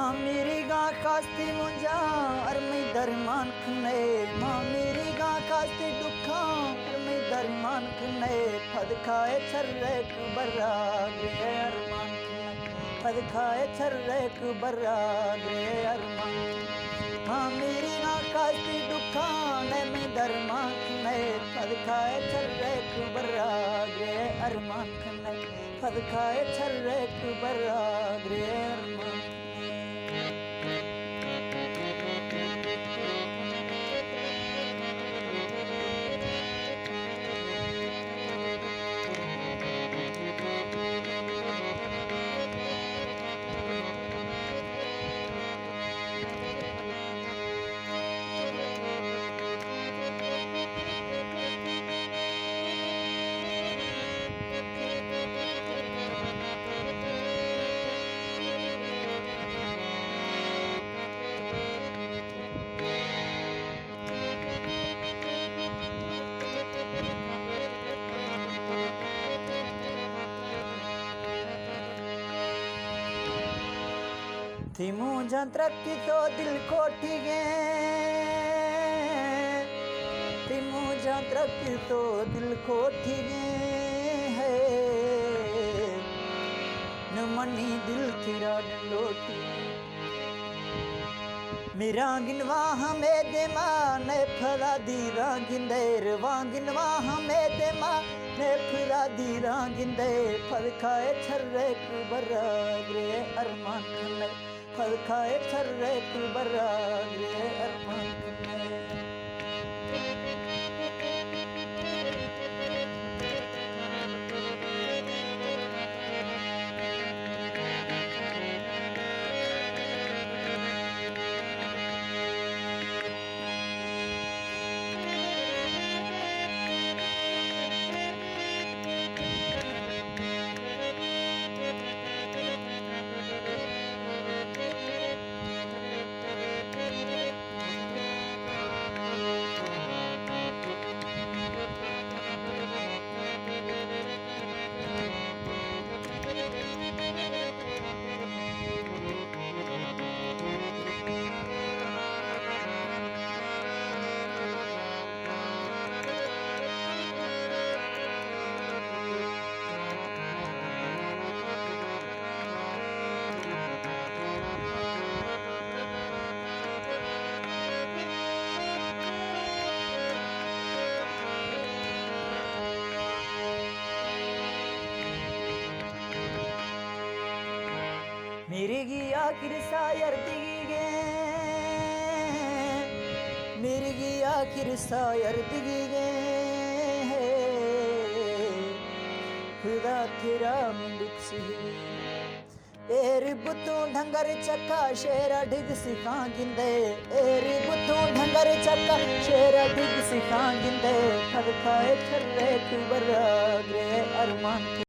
माँ मेरी गा कास्ती मुंजा और मैं दरमान खने माँ मेरी गा कास्ती दुखा और मैं दरमान खने फद खाए छर्रेक बर्रा ग्रे अरमान खने फद खाए छर्रेक बर्रा ग्रे अरमान माँ मेरी गा कास्ती दुखा ने मैं दरमान खने फद खाए छर्रेक बर्रा ग्रे अरमान खने फद खाए छर्रेक बर्रा ग्रे अरमान थी मुझा तरक्की तो दिल कोठी गे थी मुझा तरक्की तो दिल कोठी गे है न मनी दिल थिरा डंडोटी मेरा गिनवा हमें दे माँ ने फरा दी रागिंदेर वागिनवा हमें दे माँ ने फरा दी रागिंदे फल खाए छर्रे बर्रा ग्रे अरमान खने फल खाए छर्रे बर्रा ग्रे अरमान खने मेरी गी आखिर सायर दिगी गे मेरी गी आखिर सायर दिगी गे खुदा तेरा मुंडुक सी एरी बुतू ढंगर चक्का शेरा डिग सिखा गिंदे एरी बुतू ढंगर चक्का शेरा डिग सिखा गिंदे फद खाए छर्रे बर्रा ग्रे अरमान